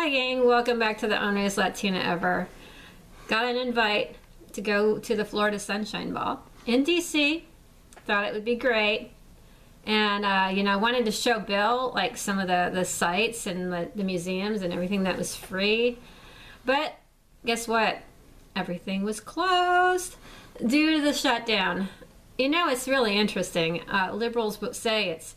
Hi gang, welcome back to the Onlyest Latina Ever. Got an invite to go to the Florida Sunshine Ball in DC. Thought it would be great. And I wanted to show Bill like some of the sites and the museums and everything that was free. But guess what? Everything was closed due to the shutdown. You know, it's really interesting. Liberals would say it's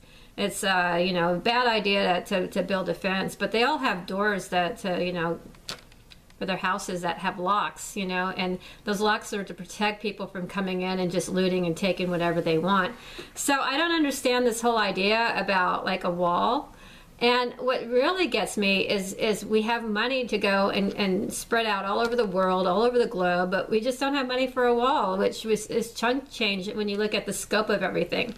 a bad idea to build a fence, but they all have doors that for their houses that have locks, and those locks are to protect people from coming in and just looting and taking whatever they want. So I don't understand this whole idea about like a wall. And what really gets me is we have money to go and spread out all over the world, all over the globe, but we just don't have money for a wall, which is chunk change when you look at the scope of everything.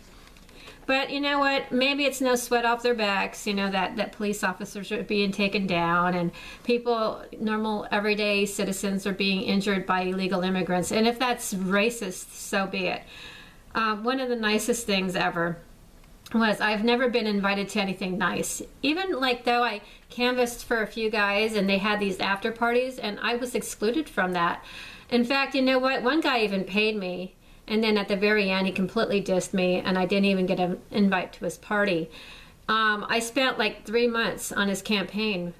But you know what? Maybe it's no sweat off their backs, that police officers are being taken down and people, normal everyday citizens, are being injured by illegal immigrants. And if that's racist, so be it. One of the nicest things ever was I've never been invited to anything nice. Even though I canvassed for a few guys and they had these after parties and I was excluded from that. In fact, you know what? One guy even paid me. And then at the very end, he completely dissed me, and I didn't even get an invite to his party. I spent like 3 months on his campaign,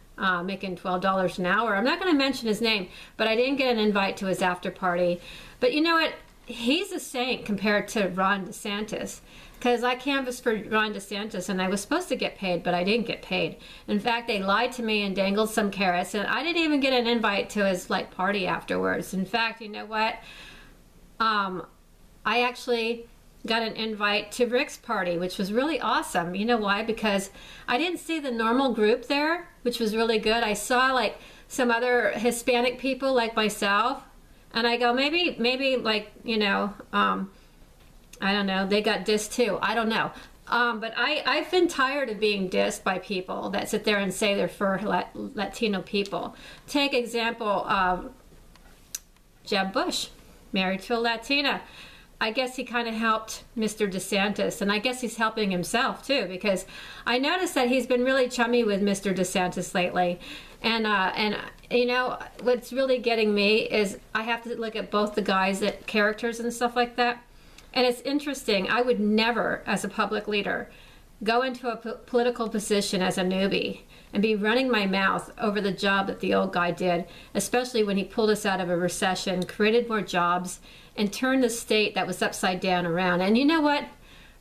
making $12 an hour. I'm not going to mention his name, but I didn't get an invite to his after party. But you know what? He's a saint compared to Ron Desantis, because I canvassed for Ron Desantis, and I was supposed to get paid, but I didn't get paid. In fact, they lied to me and dangled some carrots, and I didn't even get an invite to his party afterwards. In fact, you know what? I actually got an invite to Rick's party, which was really awesome. You know why? Because I didn't see the normal group there, which was really good. I saw some other Hispanic people like myself, and I go, maybe I don't know, they got dissed too. I don't know. But I've been tired of being dissed by people that sit there and say they're for Latino people. Take example of Jeb Bush, married to a Latina. I guess he kind of helped Mr. Desantis, and I guess he's helping himself too, because I noticed that he's been really chummy with Mr. Desantis lately. And what's really getting me is I have to look at both the guys' characters and stuff like that. And it's interesting. I would never, as a public leader, go into a political position as a newbie and be running my mouth over the job that the old guy did, especially when he pulled us out of a recession, created more jobs, and turned the state that was upside down around. And you know what,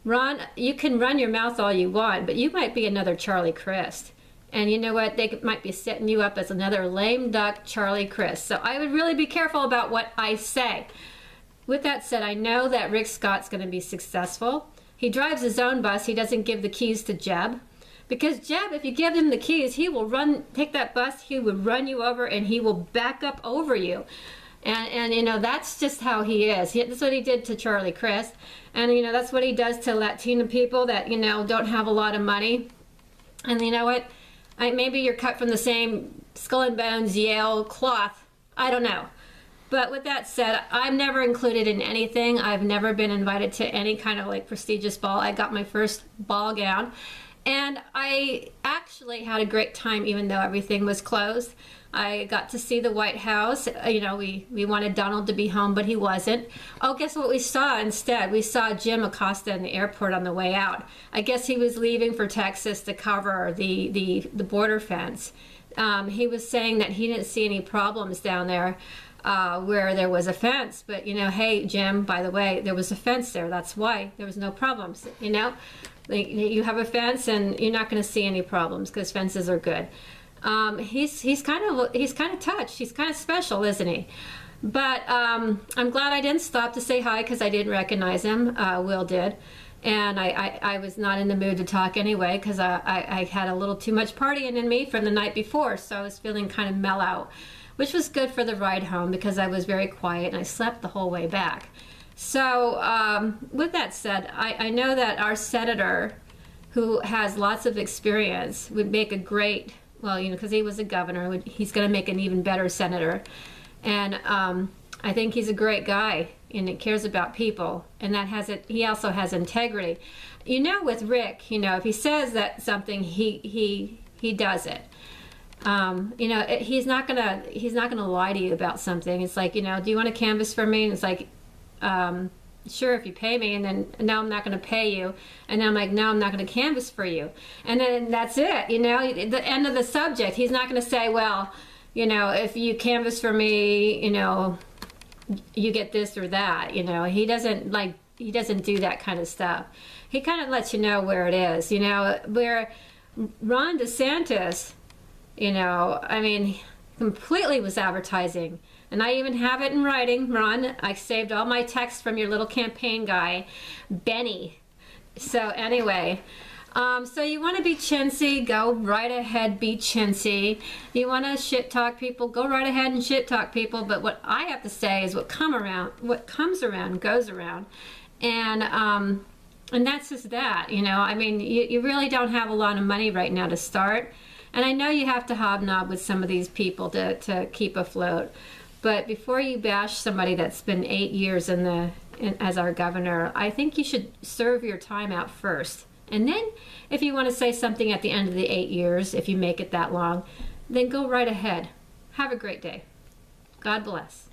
Ron, you can run your mouth all you want, but you might be another Charlie Crist. And you know what, they might be setting you up as another lame duck Charlie Crist. So I would really be careful about what I say. With that said, I know that Rick Scott's going to be successful. He drives his own bus. He doesn't give the keys to Jeb. Because Jeb, if you give him the keys, he will take that bus, he would run you over, and he will back up over you. And that's just how he is. That's what he did to Charlie Crist. And, that's what he does to Latino people that, don't have a lot of money. And you know what? Maybe you're cut from the same skull and bones Yale cloth. I don't know. But with that said, I'm never included in anything. I've never been invited to any kind of prestigious ball. I got my first ball gown. And I actually had a great time even though everything was closed. I got to see the White House. We wanted Donald to be home, but he wasn't. Oh, guess what we saw instead? We saw Jim Acosta in the airport on the way out. I guess he was leaving for Texas to cover the border fence. He was saying that he didn't see any problems down there where there was a fence. But, hey, Jim, by the way, there was a fence there. That's why there was no problems, You have a fence and you're not going to see any problems because fences are good. He's kind of touched. He's kind of special, isn't he? But I'm glad I didn't stop to say hi because I didn't recognize him. Will did. And I was not in the mood to talk anyway because I had a little too much partying in me from the night before. So I was feeling kind of mellow, which was good for the ride home because I was very quiet and I slept the whole way back. So with that said, I know that our senator, who has lots of experience, would make a great, because he was a governor, he's going to make an even better senator. And I think he's a great guy and he cares about people, and he also has integrity. With Rick, if he says that something, he does it. He's not gonna lie to you about something. It's like, do you want to canvas for me? And it's like, sure, if you pay me. And then, no, I'm not going to pay you. And then I'm like, no, I'm not going to canvas for you. And then that's it. The end of the subject. He's not going to say, well, if you canvas for me, you get this or that. He doesn't do that kind of stuff. He kind of lets you know where it is. Where Ron Desantis, completely was advertising. And I even have it in writing, Ron. I saved all my texts from your little campaign guy, Benny. So anyway, so you want to be chintzy, go right ahead, be chintzy. You want to shit talk people, go right ahead and shit talk people. But what I have to say is what comes around goes around. And that's just that, you really don't have a lot of money right now to start. And I know you have to hobnob with some of these people to keep afloat. But before you bash somebody that's been 8 years as our governor, I think you should serve your time out first. And then if you want to say something at the end of the 8 years, if you make it that long, then go right ahead. Have a great day. God bless.